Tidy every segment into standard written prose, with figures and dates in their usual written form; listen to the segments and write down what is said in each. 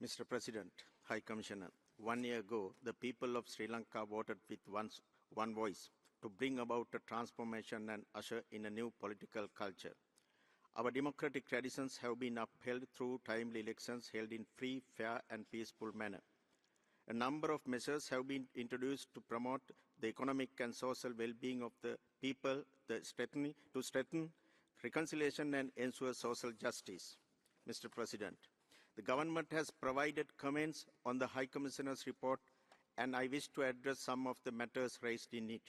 Mr. President, High Commissioner, 1 year ago, the people of Sri Lanka voted with one voice to bring about a transformation and usher in a new political culture. Our democratic traditions have been upheld through timely elections held in free, fair and peaceful manner. A number of measures have been introduced to promote the economic and social well-being of the people, to strengthen reconciliation and ensure social justice. Mr. President, the government has provided comments on the High Commissioner's report, and I wish to address some of the matters raised in it.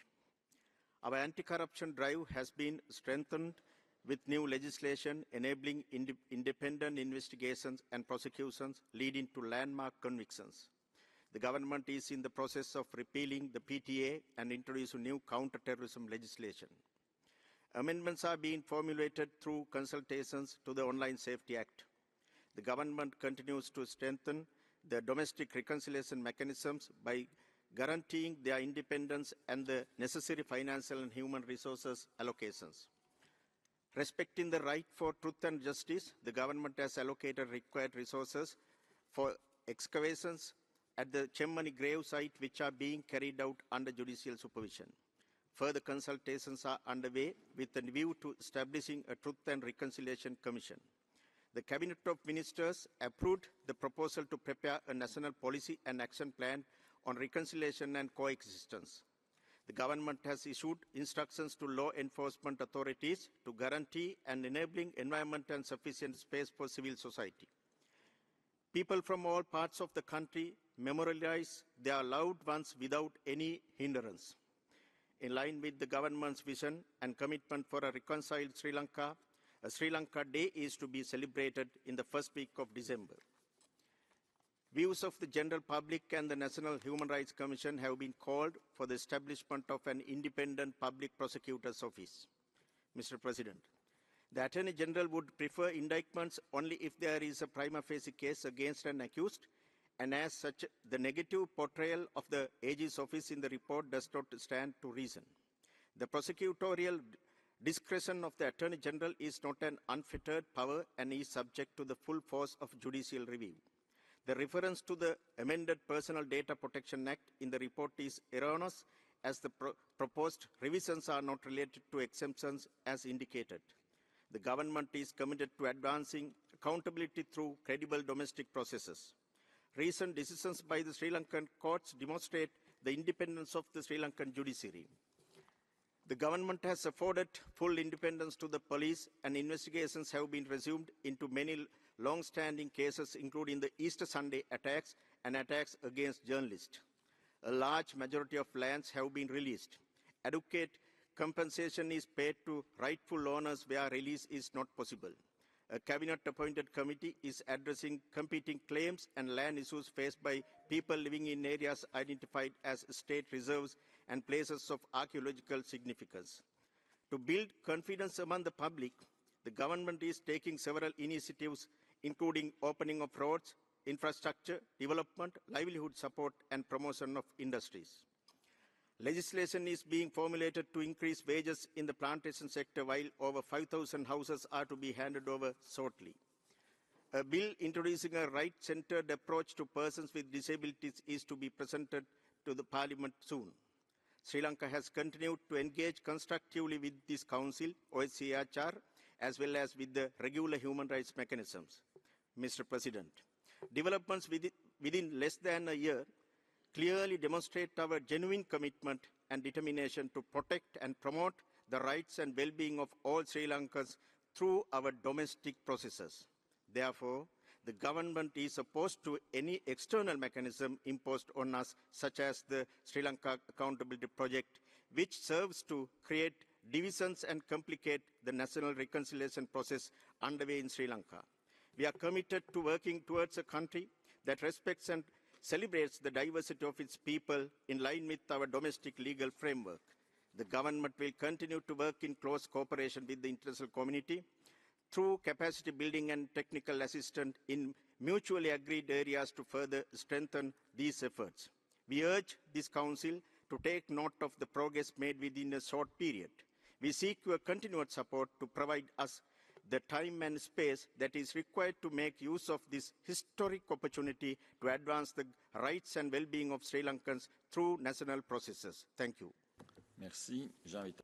Our anti-corruption drive has been strengthened with new legislation enabling independent investigations and prosecutions leading to landmark convictions. The government is in the process of repealing the PTA and introducing new counter-terrorism legislation. Amendments are being formulated through consultations to the Online Safety Act. The government continues to strengthen the domestic reconciliation mechanisms by guaranteeing their independence and the necessary financial and human resources allocations. Respecting the right for truth and justice, the government has allocated required resources for excavations at the Chemmani grave site, which are being carried out under judicial supervision. Further consultations are underway with a view to establishing a Truth and Reconciliation Commission. The Cabinet of Ministers approved the proposal to prepare a national policy and action plan on reconciliation and coexistence. The government has issued instructions to law enforcement authorities to guarantee and enabling environment and sufficient space for civil society. People from all parts of the country memorialize their loved ones without any hindrance. In line with the government's vision and commitment for a reconciled Sri Lanka, a Sri Lanka Day is to be celebrated in the first week of December. Views of the general public and the National Human Rights Commission have been called for the establishment of an independent public prosecutor's office. Mr. President, the Attorney General would prefer indictments only if there is a prima facie case against an accused, and as such, the negative portrayal of the AG's office in the report does not stand to reason. The prosecutorial discretion of the Attorney General is not an unfettered power and is subject to the full force of judicial review. The reference to the amended Personal Data Protection Act in the report is erroneous, as the proposed revisions are not related to exemptions as indicated. The government is committed to advancing accountability through credible domestic processes. Recent decisions by the Sri Lankan courts demonstrate the independence of the Sri Lankan judiciary. The government has afforded full independence to the police, and investigations have been resumed into many long-standing cases, including the Easter Sunday attacks and attacks against journalists. A large majority of lands have been released. Adequate compensation is paid to rightful owners where release is not possible. A cabinet-appointed committee is addressing competing claims and land issues faced by people living in areas identified as state reserves and places of archaeological significance. To build confidence among the public, the government is taking several initiatives, including opening of roads, infrastructure, development, livelihood support, and promotion of industries. Legislation is being formulated to increase wages in the plantation sector, while over 5,000 houses are to be handed over shortly. A bill introducing a right-centered approach to persons with disabilities is to be presented to the Parliament soon. Sri Lanka has continued to engage constructively with this Council, 𝗙𝗙𝗟𝗡𝗙𝗪, as well as with the regular human rights mechanisms. Mr. President, developments within less than a year clearly demonstrate our genuine commitment and determination to protect and promote the rights and well-being of all Sri Lankans through our domestic processes. Therefore, the government is opposed to any external mechanism imposed on us, such as the Sri Lanka Accountability Project, which serves to create divisions and complicate the national reconciliation process underway in Sri Lanka. We are committed to working towards a country that respects and celebrates the diversity of its people in line with our domestic legal framework. The government will continue to work in close cooperation with the international community through capacity building and technical assistance in mutually agreed areas to further strengthen these efforts. We urge this Council to take note of the progress made within a short period. We seek your continued support to provide us the time and space that is required to make use of this historic opportunity to advance the rights and well-being of Sri Lankans through national processes. Thank you. Merci. J'invite